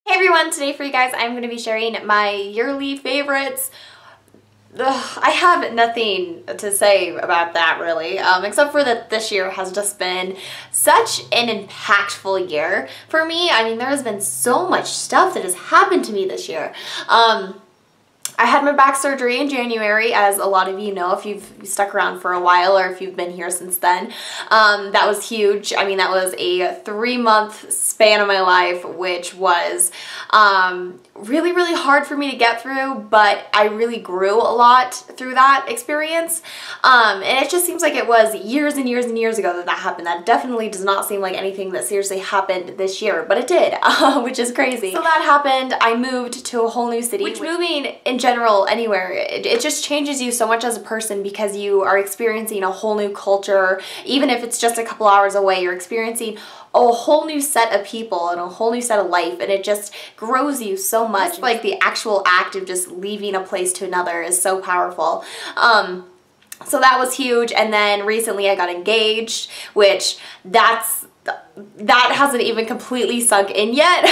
Hey everyone, today for you guys I'm going to be sharing my yearly favorites. I have nothing to say about that really, except for that this year has just been such an impactful year for me. I mean, there has been so much stuff that has happened to me this year. I had my back surgery in January, as a lot of you know if you've stuck around for a while or if you've been here since then. That was huge. I mean, that was a 3-month span of my life, which was really, really hard for me to get through, but I really grew a lot through that experience. And it just seems like it was years and years and years ago that that happened. That definitely does not seem like anything that seriously happened this year, but it did, which is crazy. So that happened. I moved to a whole new city, which moving in general anywhere, it just changes you so much as a person because you are experiencing a whole new culture. Even if it's just a couple hours away, you're experiencing a whole new set of people and a whole new set of life, and it just grows you so much. Just like the actual act of just leaving a place to another is so powerful. So that was huge. And then recently I got engaged, which that hasn't even completely sunk in yet.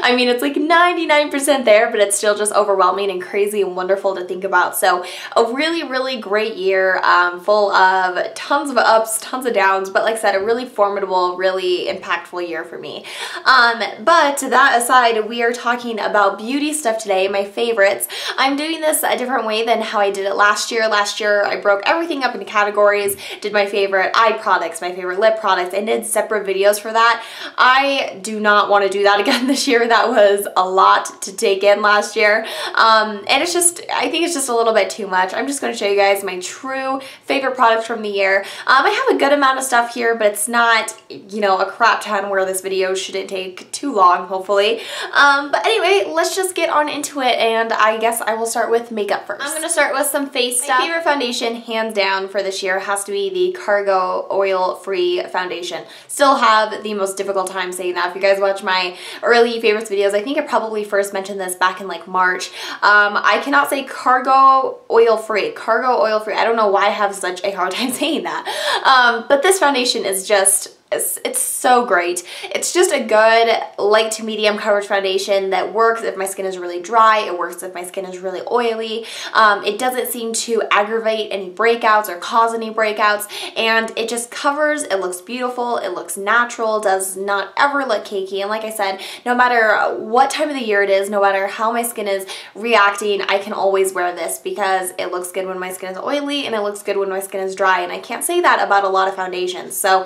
I mean, it's like 99% there, but it's still just overwhelming and crazy and wonderful to think about. So a really, really great year, full of tons of ups, tons of downs, but like I said, a really formidable, really impactful year for me. But that aside, we are talking about beauty stuff today, my favorites. I'm doing this a different way than how I did it last year. Last year, I broke everything up into categories, did my favorite eye products, my favorite lip products, and did separate videos for that. I do not want to do that again this year. That was a lot to take in last year. And it's just, I think it's just a little bit too much. I'm just going to show you guys my true favorite products from the year. I have a good amount of stuff here, but it's not, you know, a crap ton where this video shouldn't take too long, hopefully. But anyway, let's just get on into it, and I guess I will start with makeup first. I'm going to start with some face stuff. My favorite foundation, hands down, for this year has to be the Cargo Oil-Free Foundation. Still have the most difficult time saying that. If you guys watch my early favorites videos, I think I probably first mentioned this back in like March. I cannot say Cargo Oil-Free. Cargo Oil-Free. I don't know why I have such a hard time saying that. But this foundation is just, it's so great. It's just a good light to medium coverage foundation that works if my skin is really dry. It works if my skin is really oily. It doesn't seem to aggravate any breakouts or cause any breakouts, and it just covers. It looks beautiful. It looks natural. Does not ever look cakey. And like I said, no matter what time of the year it is, no matter how my skin is reacting, I can always wear this because it looks good when my skin is oily and it looks good when my skin is dry. And I can't say that about a lot of foundations. So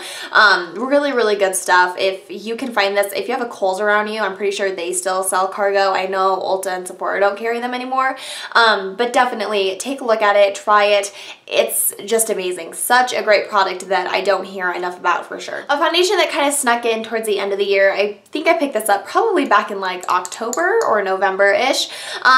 really, really good stuff. If you can find this, if you have a Kohl's around you, I'm pretty sure they still sell Cargo. I know Ulta and Sephora don't carry them anymore, but definitely take a look at it, try it. It's just amazing. Such a great product that I don't hear enough about for sure. A foundation that kind of snuck in towards the end of the year, I think I picked this up probably back in like October or November-ish.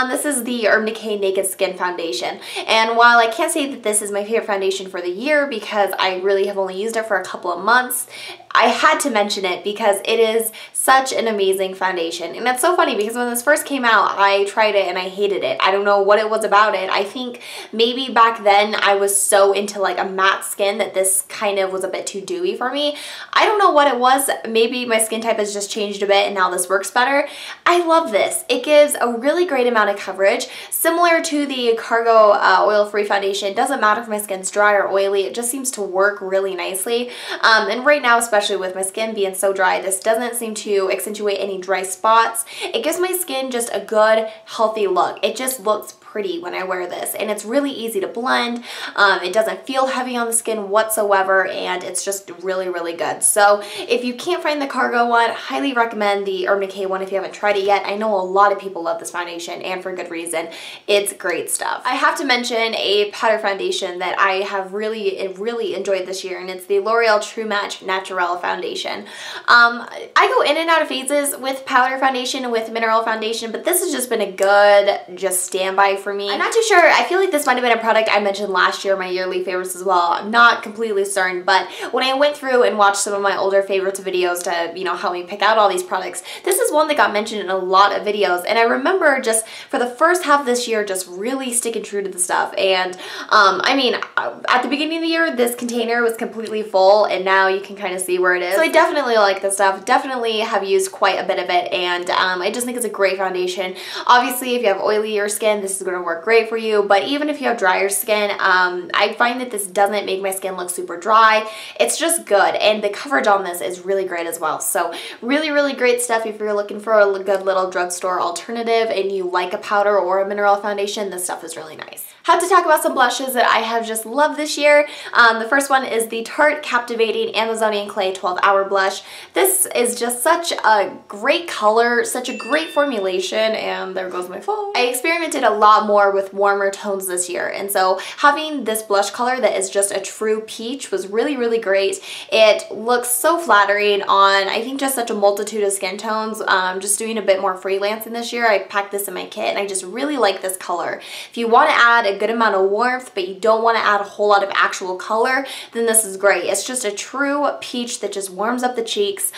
This is the Urban Decay Naked Skin Foundation. And while I can't say that this is my favorite foundation for the year because I really have only used it for a couple of months, I had to mention it because it is such an amazing foundation. And it's so funny because when this first came out, I tried it and I hated it. I don't know what it was about it. I think maybe back then I was so into like a matte skin that this kind of was a bit too dewy for me. I don't know what it was. Maybe my skin type has just changed a bit and now this works better. I love this. It gives a really great amount of coverage. Similar to the Cargo Oil-Free Foundation. It doesn't matter if my skin's dry or oily. It just seems to work really nicely. And right now, especially with my skin being so dry, this doesn't seem to accentuate any dry spots. It gives my skin just a good, healthy look. It just looks pretty when I wear this, and it's really easy to blend. It doesn't feel heavy on the skin whatsoever, and it's just really, really good. So if you can't find the Cargo one, highly recommend the Urban Decay one if you haven't tried it yet. I know a lot of people love this foundation, and for good reason. It's great stuff. I have to mention a powder foundation that I have really enjoyed this year, and it's the L'Oreal True Match Naturel Foundation. I go in and out of phases with powder foundation and with mineral foundation, but this has just been a good just standby for me. I'm not too sure. I feel like this might have been a product I mentioned last year, my yearly favorites as well. I'm not completely certain, but when I went through and watched some of my older favorites videos to, you know, help me pick out all these products, this is one that got mentioned in a lot of videos. And I remember just for the first half of this year, just really sticking true to the stuff. And I mean, at the beginning of the year, this container was completely full, and now you can kind of see where it is. So I definitely like this stuff. Definitely have used quite a bit of it, and I just think it's a great foundation. Obviously, if you have oilier skin, this is going to work great for you, but even if you have drier skin, I find that this doesn't make my skin look super dry. It's just good, and the coverage on this is really great as well. So really, really great stuff if you're looking for a good little drugstore alternative and you like a powder or a mineral foundation. This stuff is really nice. Have to talk about some blushes that I have just loved this year. The first one is the Tarte Captivating Amazonian Clay 12-Hour Blush. This is just such a great color, such a great formulation, and there goes my phone. I experimented a lot more with warmer tones this year, and so having this blush color that is just a true peach was really, really great. It looks so flattering on, I think, just such a multitude of skin tones. Just doing a bit more freelancing this year, I packed this in my kit, and I just really like this color. If you want to add a good amount of warmth, but you don't want to add a whole lot of actual color, then this is great. It's just a true peach that just warms up the cheeks.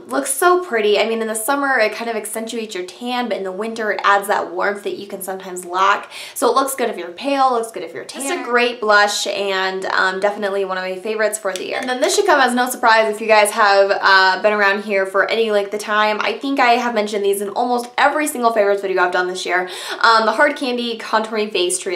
Looks so pretty. I mean, in the summer, it kind of accentuates your tan, but in the winter, it adds that warmth that you can sometimes lack. So it looks good if you're pale, looks good if you're tan. It's a great blush, and definitely one of my favorites for the year. And then this should come as no surprise if you guys have been around here for any length of time. I think I have mentioned these in almost every single favorites video I've done this year. The Hard Candy Contouring Face Trios.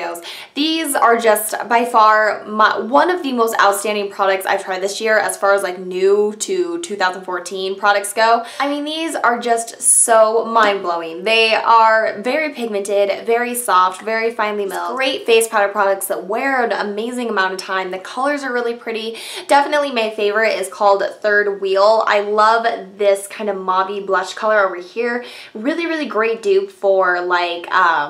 These are just by far one of the most outstanding products I've tried this year as far as like new to 2014 products go. I mean, these are just so mind-blowing. They are very pigmented, very soft, very finely milled. Great face powder products that wear an amazing amount of time. The colors are really pretty. Definitely my favorite is called Third Wheel. I love this kind of mauve-y blush color over here. Really, really great dupe for like,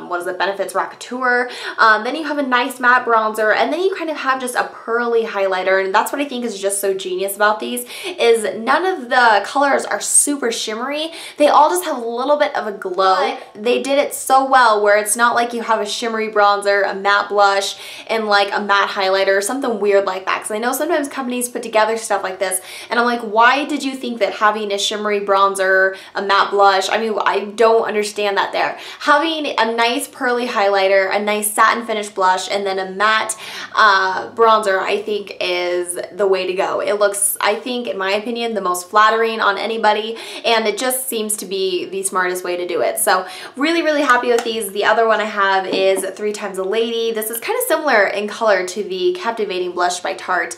what is it, Benefits Rockateur. Then you have a nice matte bronzer, and then you kind of have just a pearly highlighter, and that's what I think is just so genius about these, is none of the colors are super shimmery. They all just have a little bit of a glow. But they did it so well where it's not like you have a shimmery bronzer, a matte blush, and like a matte highlighter or something weird like that, because I know sometimes companies put together stuff like this, and I'm like, why did you think that having a shimmery bronzer, a matte blush, I mean, I don't understand that there. Having a nice pearly highlighter, a nice satin finish blush, and then a matte bronzer, I think is the way to go. It looks, I think, in my opinion, the most flattering on anybody, and it just seems to be the smartest way to do it. So really, really happy with these. The other one I have is 3 Times a Lady. This is kind of similar in color to the Captivating Blush by Tarte.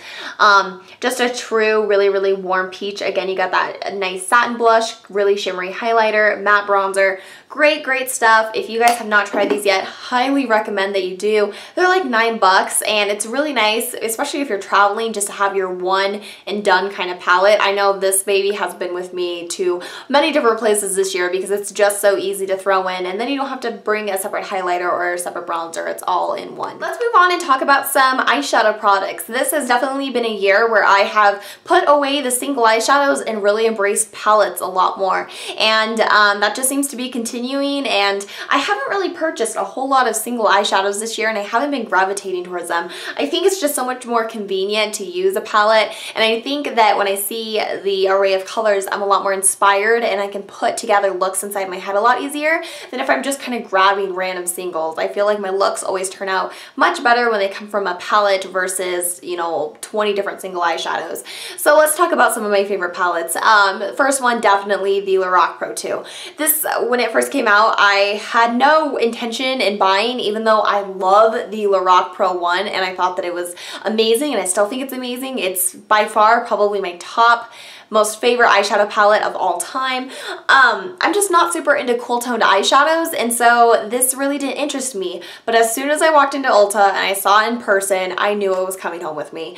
Just a true, really, really warm peach. Again, you got that nice satin blush, really shimmery highlighter, matte bronzer. Great, great stuff. If you guys have not tried these yet, highly recommend that you do. They're like $9, and it's really nice, especially if you're traveling, just to have your one and done kind of palette. I know this baby has been with me to many different places this year because it's just so easy to throw in, and then you don't have to bring a separate highlighter or a separate bronzer. It's all in one. Let's move on and talk about some eyeshadow products. This has definitely been a year where I have put away the single eyeshadows and really embraced palettes a lot more, and that just seems to be continuing, and I haven't really purchased a whole lot of single eyeshadows this year, and I haven't been gravitating towards them. I think it's just so much more convenient to use a palette, and I think that when I see the array of colors, I'm a lot more inspired, and I can put together looks inside my head a lot easier than if I'm just kind of grabbing random singles. I feel like my looks always turn out much better when they come from a palette versus, you know, 20 different single eyeshadows. So let's talk about some of my favorite palettes. First one, definitely the Lorac Pro 2. This, when it first came out, I had no intention in buying, even though I love the Lorac Pro 1 and I thought that it was amazing, and I still think it's amazing. It's by far probably my top most favorite eyeshadow palette of all time. I'm just not super into cool toned eyeshadows, and so this really didn't interest me, but as soon as I walked into Ulta and I saw it in person, I knew it was coming home with me.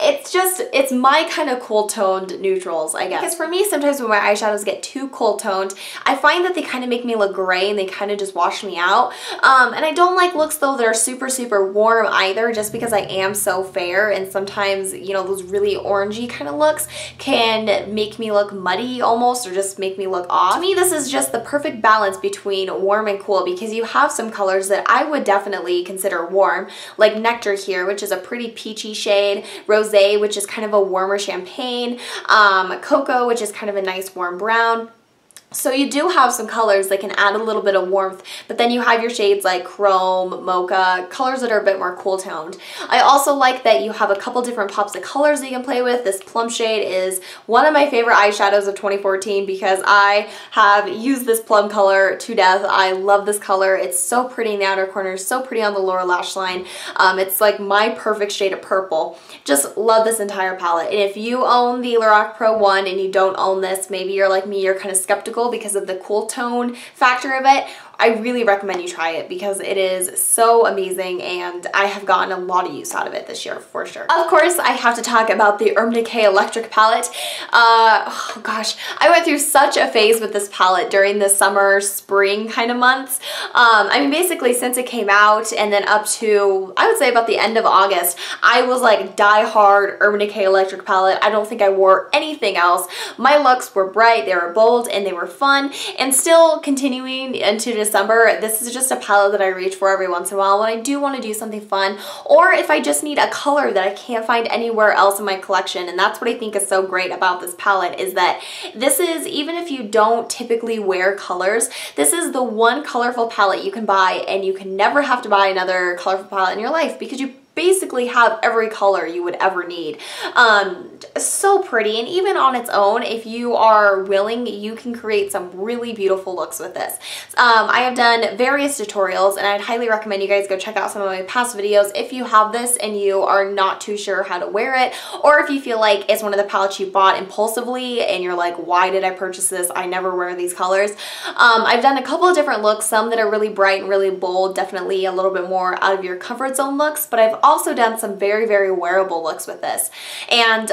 It's my kind of cool toned neutrals, I guess. Because for me, sometimes when my eyeshadows get too cool toned, I find that they kind of make me look gray and they kind of just wash me out. And I don't like looks though that are super, super warm either, just because I am so fair, and sometimes, you know, those really orangey kind of looks can make me look muddy almost, or just make me look off. To me, this is just the perfect balance between warm and cool, because you have some colors that I would definitely consider warm, like Nectar here, which is a pretty peachy shade, Rosé, which is kind of a warmer champagne, Cocoa, which is kind of a nice warm brown. So you do have some colors that can add a little bit of warmth, but then you have your shades like Chrome, Mocha, colors that are a bit more cool toned. I also like that you have a couple different pops of colors that you can play with. This plum shade is one of my favorite eyeshadows of 2014 because I have used this plum color to death. I love this color. It's so pretty in the outer corners, so pretty on the lower lash line. It's like my perfect shade of purple. Just love this entire palette. And if you own the Lorac Pro 1 and you don't own this, maybe you're like me, you're kind of skeptical because of the cool tone factor of it, I really recommend you try it because it is so amazing and I have gotten a lot of use out of it this year for sure. Of course, I have to talk about the Urban Decay Electric palette. Oh gosh, I went through such a phase with this palette during the summer, spring kind of months. I mean, basically since it came out and then up to, I would say about the end of August, I was like die-hard Urban Decay Electric palette. I don't think I wore anything else. My looks were bright, they were bold, and they were fun, and still continuing into December, this is just a palette that I reach for every once in a while when I do want to do something fun, or if I just need a color that I can't find anywhere else in my collection. And that's what I think is so great about this palette, is that this is, even if you don't typically wear colors, this is the one colorful palette you can buy, and you can never have to buy another colorful palette in your life because you basically have every color you would ever need. So pretty, and even on its own, if you are willing, you can create some really beautiful looks with this. I have done various tutorials, and I'd highly recommend you guys go check out some of my past videos if you have this and you are not too sure how to wear it, or if you feel like it's one of the palettes you bought impulsively and you're like, why did I purchase this? I never wear these colors. I've done a couple of different looks, some that are really bright and really bold, definitely a little bit more out of your comfort zone looks, but I've also done some very, very wearable looks with this. And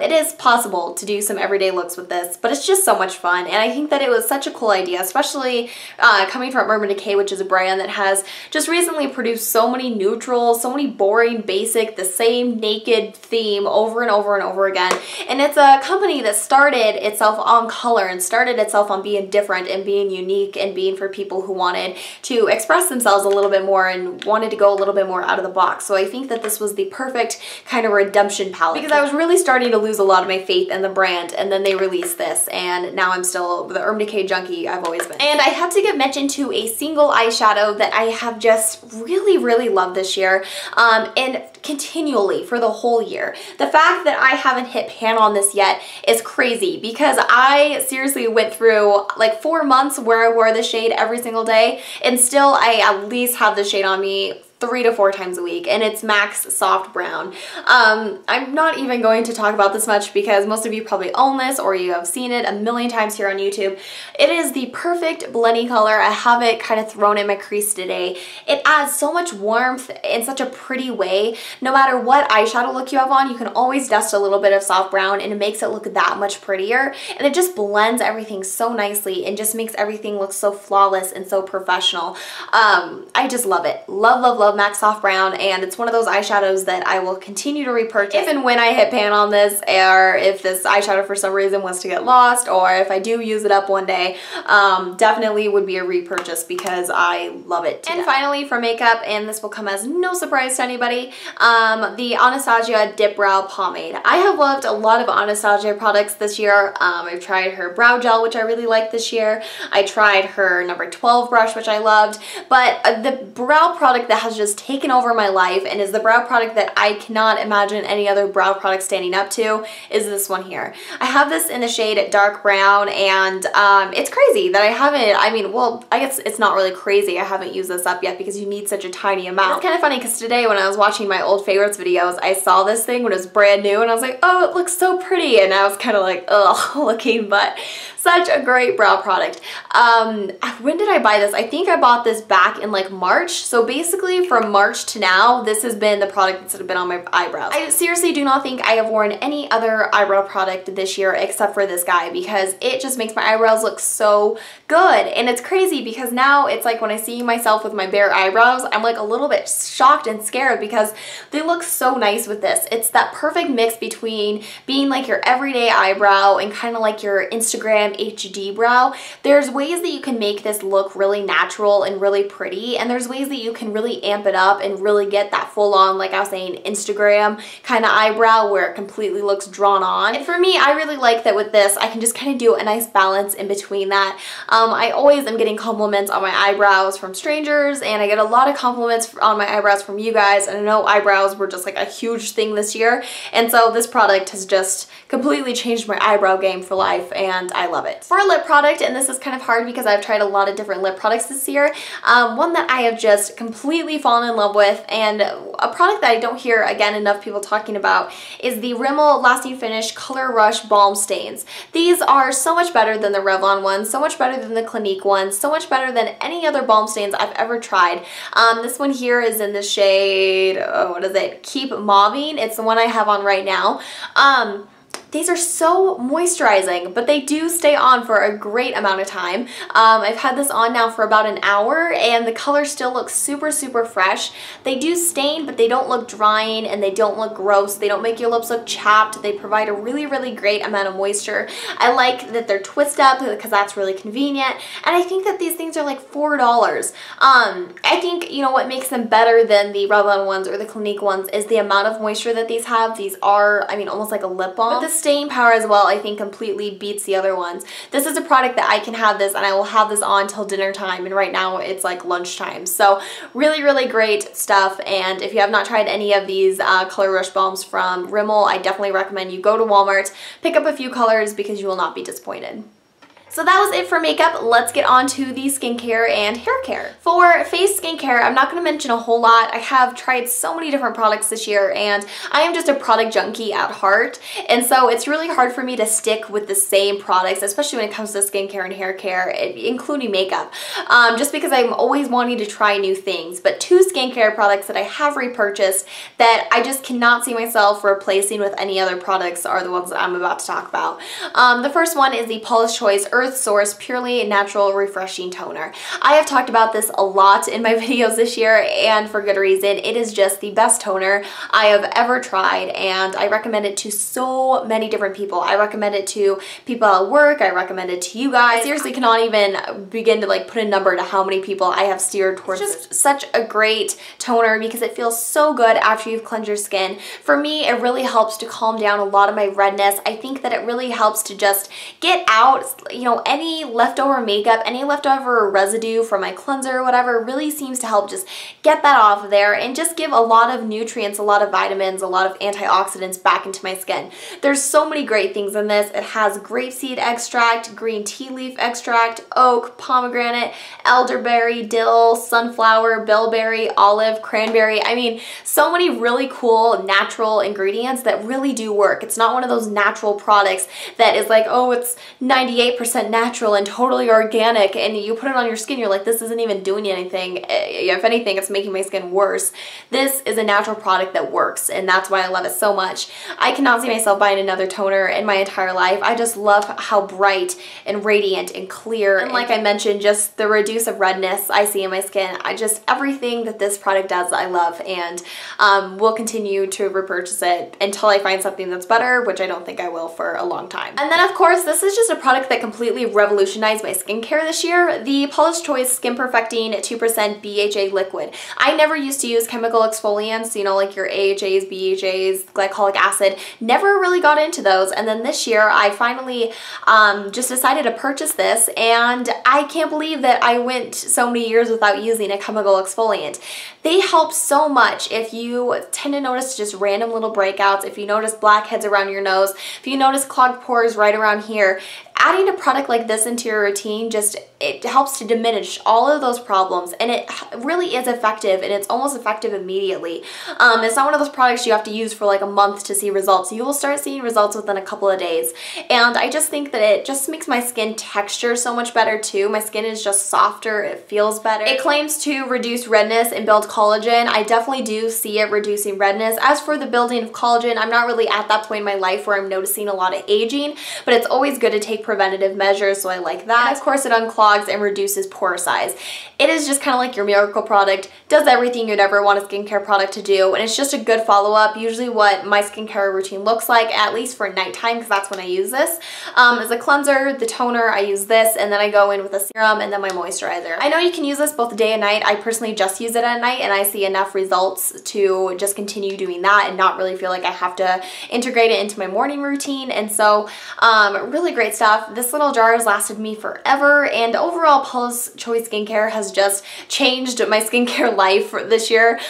it is possible to do some everyday looks with this, but it's just so much fun. And I think that it was such a cool idea, especially coming from Urban Decay, which is a brand that has just recently produced so many neutrals, so many boring, basic, the same naked theme over and over and over again. And it's a company that started itself on color and started itself on being different and being unique and being for people who wanted to express themselves a little bit more and wanted to go a little bit more out of the box. So I think that this was the perfect kind of redemption palette, because I was really starting to lose a lot of my faith in the brand, and then they released this, and now I'm still the Urban Decay junkie I've always been. And I have to give mention to a single eyeshadow that I have just really, really loved this year, and continually for the whole year. The fact that I haven't hit pan on this yet is crazy, because I seriously went through like 4 months where I wore the shade every single day, and still I at least have the shade on me 3 to 4 times a week, and it's MAC's Soft Brown. I'm not even going to talk about this much because most of you probably own this or you have seen it a million times here on YouTube. It is the perfect blending color. I have it kind of thrown in my crease today. It adds so much warmth in such a pretty way. No matter what eyeshadow look you have on, you can always dust a little bit of Soft Brown and it makes it look that much prettier, and it just blends everything so nicely and just makes everything look so flawless and so professional. I just love it. Love, love, love MAC Soft Brown, and it's one of those eyeshadows that I will continue to repurchase if and when I hit pan on this, or if this eyeshadow for some reason was to get lost, or if I do use it up one day. Definitely would be a repurchase because I love it to death. Finally, for makeup, and this will come as no surprise to anybody, the Anastasia Dip Brow Pomade. I have loved a lot of Anastasia products this year. I've tried her brow gel, which I really liked this year. I tried her number 12 brush, which I loved, but the brow product that has just taken over my life and is the brow product that I cannot imagine any other brow product standing up to is this one here. I have this in the shade Dark Brown, and it's crazy that I haven't, I mean, well, I guess it's not really crazy I haven't used this up yet because you need such a tiny amount. It's kind of funny because today when I was watching my old favorites videos, I saw this thing when it was brand new and I was like, oh, it looks so pretty, and I was kind of like, ugh, looking, but such a great brow product. When did I buy this? I think I bought this back in like March, so basically from March to now, this has been the product that's been on my eyebrows. I seriously do not think I have worn any other eyebrow product this year except for this guy, because it just makes my eyebrows look so good. And it's crazy because now it's like when I see myself with my bare eyebrows, I'm like a little bit shocked and scared because they look so nice with this. It's that perfect mix between being like your everyday eyebrow and kind of like your Instagram HD brow. There's ways that you can make this look really natural and really pretty, and there's ways that you can really amp it up and really get that full on, like I was saying, Instagram kind of eyebrow where it completely looks drawn on. And for me, I really like that with this, I can just kind of do a nice balance in between that. I always am getting compliments on my eyebrows from strangers, and I get a lot of compliments on my eyebrows from you guys, and I know eyebrows were just like a huge thing this year, and so this product has just completely changed my eyebrow game for life, and I love it. For a lip product, and this is kind of hard because I've tried a lot of different lip products this year, one that I have just completely fallen in love with, and a product that I don't hear again enough people talking about, is the Rimmel Lasting Finish Color Rush Balm Stains. These are so much better than the Revlon ones, so much better than the Clinique ones, so much better than any other balm stains I've ever tried. This one here is in the shade, what is it? Keep Mauving. It's the one I have on right now. These are so moisturizing, but they do stay on for a great amount of time. I've had this on now for about an hour, and the color still looks super, super fresh. They do stain, but they don't look drying, and they don't look gross. They don't make your lips look chapped. They provide a really, really great amount of moisture. I like that they're twist up because that's really convenient, and I think that these things are like $4. I think, you know, what makes them better than the Revlon ones or the Clinique ones is the amount of moisture that these have. These are, I mean, almost like a lip balm. But the staying power as well, I think, completely beats the other ones. This is a product that I can have this, and I will have this on till dinner time, and right now it's like lunchtime. So really, really great stuff, and if you have not tried any of these Color Rush balms from Rimmel, I definitely recommend you go to Walmart, pick up a few colors, because you will not be disappointed. So that was it for makeup. Let's get on to the skincare and hair care. For face skincare, I'm not going to mention a whole lot. I have tried so many different products this year, and I am just a product junkie at heart, and so it's really hard for me to stick with the same products, especially when it comes to skincare and hair care, including makeup, just because I'm always wanting to try new things. But two skincare products that I have repurchased that I just cannot see myself replacing with any other products are the ones that I'm about to talk about. The first one is the Paula's Choice Earth Source Purely Natural Refreshing Toner. I have talked about this a lot in my videos this year, and for good reason. It is just the best toner I have ever tried, and I recommend it to so many different people. I recommend it to people at work. I recommend it to you guys. I seriously cannot even begin to like put a number to how many people I have steered towards. It's just such a great toner because it feels so good after you've cleansed your skin. For me, it really helps to calm down a lot of my redness. I think that it really helps to just get out, you know, any leftover makeup, any leftover residue from my cleanser or whatever. Really seems to help just get that off of there and just give a lot of nutrients, a lot of vitamins, a lot of antioxidants back into my skin. There's so many great things in this. It has grapeseed extract, green tea leaf extract, oak, pomegranate, elderberry, dill, sunflower, bilberry, olive, cranberry. I mean, so many really cool natural ingredients that really do work. It's not one of those natural products that is like, oh, it's 98% natural and totally organic, and you put it on your skin, you're like, this isn't even doing anything. If anything, it's making my skin worse. This is a natural product that works, and that's why I love it so much. I cannot see myself buying another toner in my entire life. I just love how bright and radiant and clear, and like I mentioned, just the reduce of redness I see in my skin. Everything that this product does, I love, and will continue to repurchase it until I find something that's better, which I don't think I will for a long time. And then of course, this is just a product that completely revolutionized my skincare this year, the Paula's Choice Skin Perfecting 2% BHA Liquid. I never used to use chemical exfoliants, you know, like your AHAs, BHAs, glycolic acid. Never really got into those, and then this year I finally just decided to purchase this, and I can't believe that I went so many years without using a chemical exfoliant. They help so much if you tend to notice just random little breakouts, if you notice blackheads around your nose, if you notice clogged pores right around here. adding a product like this into your routine it helps to diminish all of those problems, and it really is effective, and it's almost effective immediately. It's not one of those products you have to use for like a month to see results. You will start seeing results within a couple of days, and I just think that it just makes my skin texture so much better too. My skin is just softer, it feels better. It claims to reduce redness and build collagen. I definitely do see it reducing redness. As for the building of collagen, I'm not really at that point in my life where I'm noticing a lot of aging, but it's always good to take preventative measures, so I like that. And of course, it unclogs and reduces pore size. It is just kind of like your miracle product, does everything you'd ever want a skincare product to do, and it's just a good follow-up. Usually what my skincare routine looks like, at least for nighttime, because that's when I use this, is a cleanser, the toner, I use this, and then I go in with a serum and then my moisturizer. I know you can use this both day and night. I personally just use it at night, and I see enough results to just continue doing that and not really feel like I have to integrate it into my morning routine. And so really great stuff. This little jar has lasted me forever, and overall Paula's Choice Skincare has just changed my skincare life this year.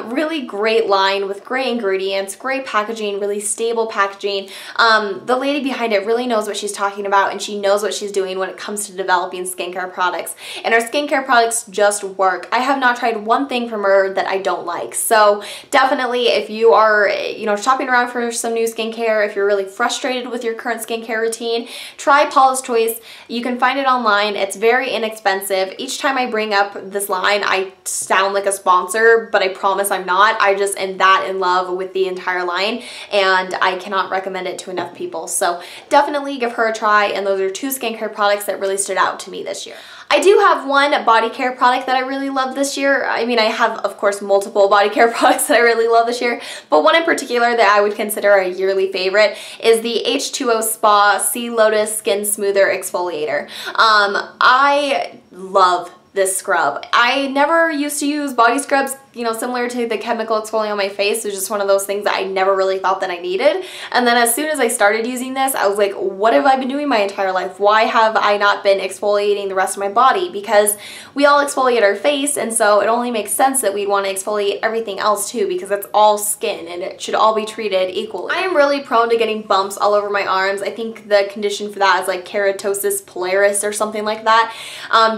Really great line with great ingredients, great packaging, really stable packaging. The lady behind it really knows what she's talking about, and she knows what she's doing when it comes to developing skincare products, and our skincare products just work. I have not tried one thing from her that I don't like. So definitely, if you are, you know, shopping around for some new skincare, if you're really frustrated with your current skincare routine, try Paula's Choice. You can find it online. It's very inexpensive. Each time I bring up this line, I sound like a sponsor, but I promise I'm not. I just am that in love with the entire line, and I cannot recommend it to enough people. So definitely give her a try, and those are two skincare products that really stood out to me this year. I do have one body care product that I really love this year. I mean, I have, of course, multiple body care products that I really love this year, but one in particular that I would consider a yearly favorite is the H2O Spa Sea Lotus Skin Smoother Exfoliator. I love this scrub. I never used to use body scrubs, you know, similar to the chemical exfoliant on my face. It was just one of those things that I never really thought that I needed. And then as soon as I started using this, I was like, what have I been doing my entire life? Why have I not been exfoliating the rest of my body? Because we all exfoliate our face, and so it only makes sense that we'd want to exfoliate everything else too, because it's all skin and it should all be treated equally. I am really prone to getting bumps all over my arms. I think the condition for that is like keratosis pilaris or something like that.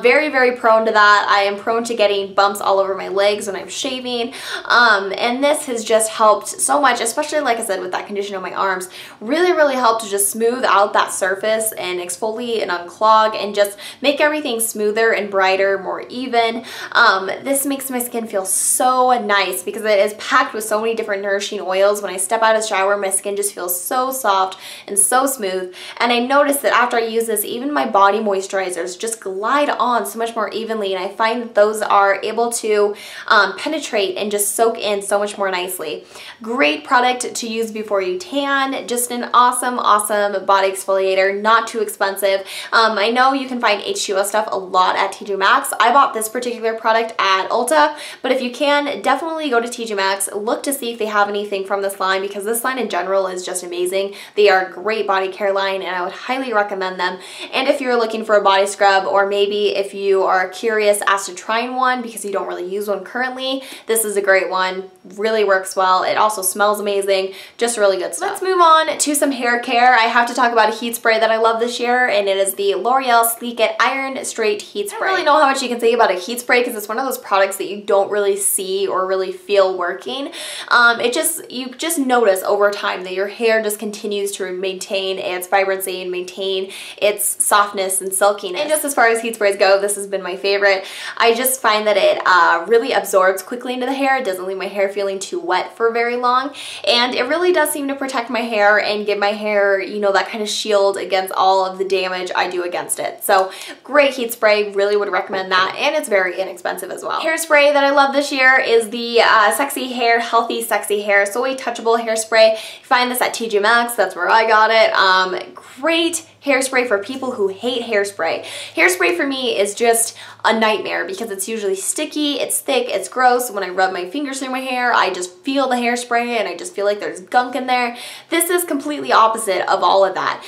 Very, very prone to that. I am prone to getting bumps all over my legs when I'm shaving, and this has just helped so much, especially like I said with that condition on my arms. Really helped to just smooth out that surface and exfoliate and unclog and just make everything smoother and brighter, more even. This makes my skin feel so nice because it is packed with so many different nourishing oils. When I step out of the shower, my skin just feels so soft and so smooth, and I noticed that after I use this, even my body moisturizers just glide on so much more evenly, and I find that those are able to penetrate and just soak in so much more nicely. Great product to use before you tan. Just an awesome body exfoliator, not too expensive. I know you can find H2O stuff a lot at TJ Maxx. I bought this particular product at Ulta, but if you can, definitely go to TJ Maxx. Look to see if they have anything from this line, because this line in general is just amazing. They are a great body care line, and I would highly recommend them. And if you're looking for a body scrub, or maybe if you are curious as to trying one because you don't really use one currently, this is a great one. Really works well. It also smells amazing. Just really good stuff. Let's move on to some hair care. I have to talk about a heat spray that I love this year, and it is the L'Oreal Sleek It Iron Straight Heat Spray. I don't really know how much you can say about a heat spray because it's one of those products that you don't really see or really feel working. You just notice over time that your hair just continues to maintain its vibrancy and maintain its softness and silkiness. And just as far as heat sprays go, this has been my favorite. I just find that it really absorbs quickly into the hair. It doesn't leave my hair feeling too wet for very long, and it really does seem to protect my hair and give my hair, you know, that kind of shield against all of the damage I do against it. So great heat spray, really would recommend that, and it's very inexpensive as well. Hairspray that I love this year is the Sexy Hair Healthy Sexy Hair Soy Touchable Hairspray. You find this at TJ Maxx, that's where I got it. Great hairspray for people who hate hairspray. Hairspray for me is just a nightmare because it's usually sticky, it's thick, it's gross. When I rub my fingers through my hair, I just feel the hairspray and I just feel like there's gunk in there. This is completely opposite of all of that.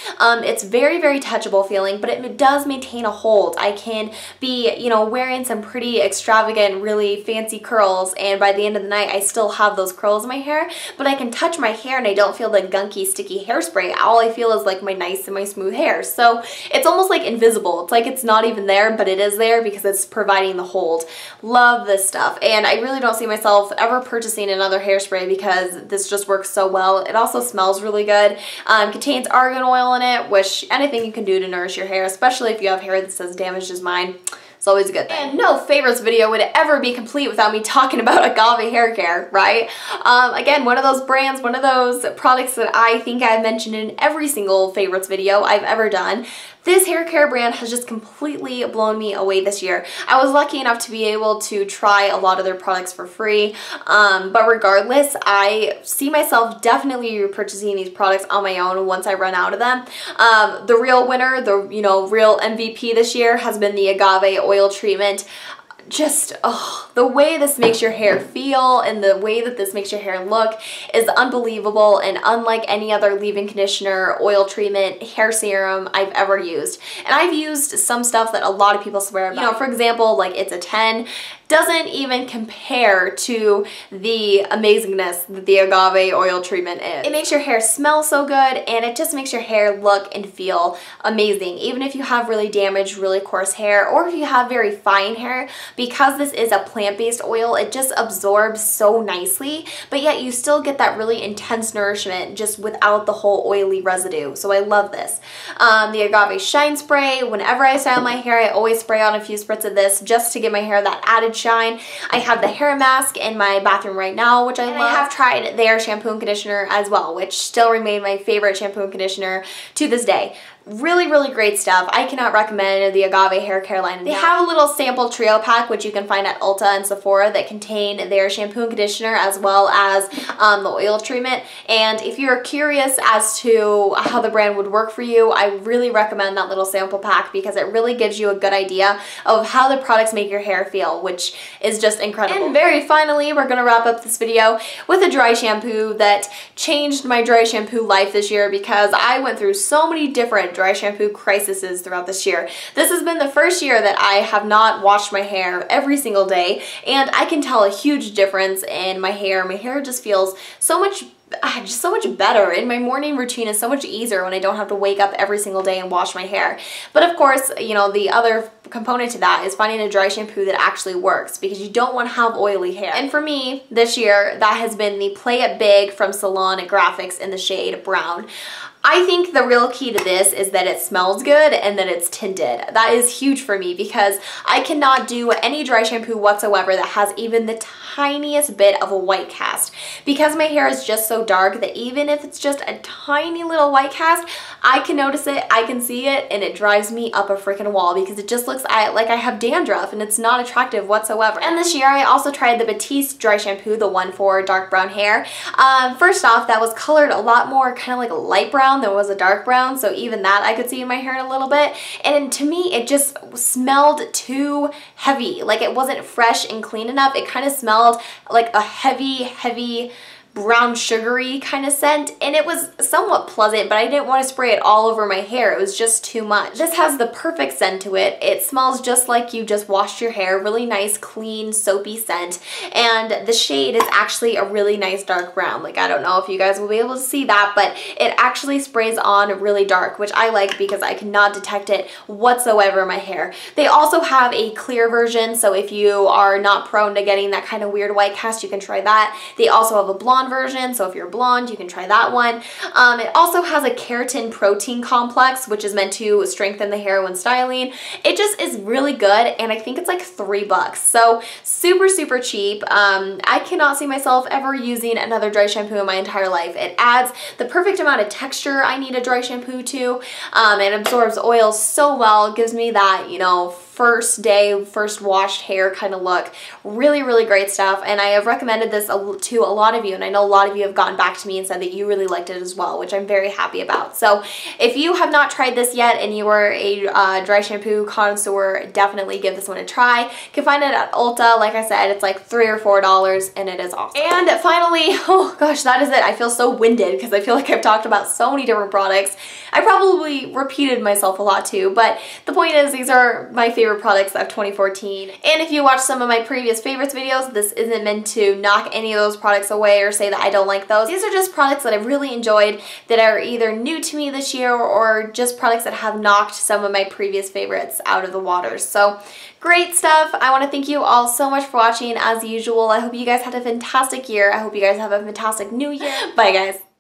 It's very touchable feeling, but it does maintain a hold. I can be, you know, wearing some pretty extravagant, really fancy curls, and by the end of the night, I still have those curls in my hair, but I can touch my hair and I don't feel the gunky, sticky hairspray. All I feel is like my nice and my smooth hair. hair. So it's almost like invisible. It's like it's not even there, but it is there because it's providing the hold. Love this stuff. And I really don't see myself ever purchasing another hairspray because this just works so well. It also smells really good. Contains argan oil in it, which anything you can do to nourish your hair, especially if you have hair that's as damaged as mine. It's always a good thing. And no favorites video would ever be complete without me talking about Agave hair care, right? Again, one of those brands, one of those products that I think I've mentioned in every single favorites video I've ever done. This hair care brand has just completely blown me away this year. I was lucky enough to be able to try a lot of their products for free, but regardless, I see myself definitely repurchasing these products on my own once I run out of them. The real winner, the real MVP this year has been the Agave oil treatment. Just, the way this makes your hair feel and the way that this makes your hair look is unbelievable and unlike any other leave-in conditioner, oil treatment, hair serum I've ever used. And I've used some stuff that a lot of people swear about. For example, like It's a 10. Doesn't even compare to the amazingness that the Agave oil treatment is. It makes your hair smell so good and it just makes your hair look and feel amazing. Even if you have really damaged, really coarse hair or if you have very fine hair, because this is a plant-based oil, it just absorbs so nicely, but yet you still get that really intense nourishment just without the whole oily residue. So I love this. The Agave Shine Spray, whenever I style my hair, I always spray on a few spritz of this just to give my hair that added shine. I have the hair mask in my bathroom right now, which I love. I have tried their shampoo and conditioner as well, which still remain my favorite shampoo and conditioner to this day. Really, really great stuff. I cannot recommend the Agave hair care line. They have a little sample trio pack, which you can find at Ulta and Sephora, that contain their shampoo and conditioner as well as the oil treatment. And if you're curious as to how the brand would work for you, I really recommend that little sample pack because it really gives you a good idea of how the products make your hair feel, which is just incredible. And very finally, we're going to wrap up this video with a dry shampoo that changed my dry shampoo life this year because I went through so many different dry shampoo crises throughout this year. This has been the first year that I have not washed my hair every single day, and I can tell a huge difference in my hair. My hair just feels so much better, and my morning routine is so much easier when I don't have to wake up every single day and wash my hair. But of course, the other component to that is finding a dry shampoo that actually works because you don't want to have oily hair. And for me, this year, that has been the Play It Big from Salon Graphics in the shade Brown. I think the real key to this is that it smells good and that it's tinted. That is huge for me because I cannot do any dry shampoo whatsoever that has even the tiniest bit of a white cast. Because my hair is just so dark that even if it's just a tiny little white cast, I can notice it, I can see it, and it drives me up a freaking wall because it just looks like I have dandruff and it's not attractive whatsoever. And this year I also tried the Batiste dry shampoo, the one for dark brown hair. First off, that was colored a lot more kind of like a light brown than was a dark brown, so even that I could see in my hair in a little bit. And to me, it just smelled too heavy. Like it wasn't fresh and clean enough. It kind of smelled like a heavy brown sugary kind of scent, and it was somewhat pleasant, but I didn't want to spray it all over my hair. It was just too much. This has the perfect scent to it. It smells just like you just washed your hair. Really nice, clean, soapy scent, and the shade is actually a really nice dark brown. Like, I don't know if you guys will be able to see that, but it actually sprays on really dark, which I like because I cannot detect it whatsoever in my hair. They also have a clear version, so if you are not prone to getting that kind of weird white cast, you can try that. They also have a blonde version, so if you're blonde, you can try that one. It also has a keratin protein complex, which is meant to strengthen the hair when styling. It just is really good, and I think it's like $3, so super cheap. I cannot see myself ever using another dry shampoo in my entire life. It adds the perfect amount of texture I need a dry shampoo to. It absorbs oil so well. It gives me that, first day, first washed hair kind of look. Really great stuff, and I have recommended this to a lot of you, and I know a lot of you have gotten back to me and said that you really liked it as well, which I'm very happy about. So if you have not tried this yet and you are a dry shampoo connoisseur, definitely give this one a try. You can find it at Ulta. Like I said, it's like $3 or $4, and it is awesome. And finally, oh gosh, that is it. I feel so winded because I feel like I've talked about so many different products. I probably repeated myself a lot too, but the point is these are my favorite favorite products of 2014. And if you watch some of my previous favorites videos, this isn't meant to knock any of those products away or say that I don't like those. These are just products that I've really enjoyed that are either new to me this year or just products that have knocked some of my previous favorites out of the water. So great stuff. I want to thank you all so much for watching as usual. I hope you guys had a fantastic year. I hope you guys have a fantastic new year. Bye guys.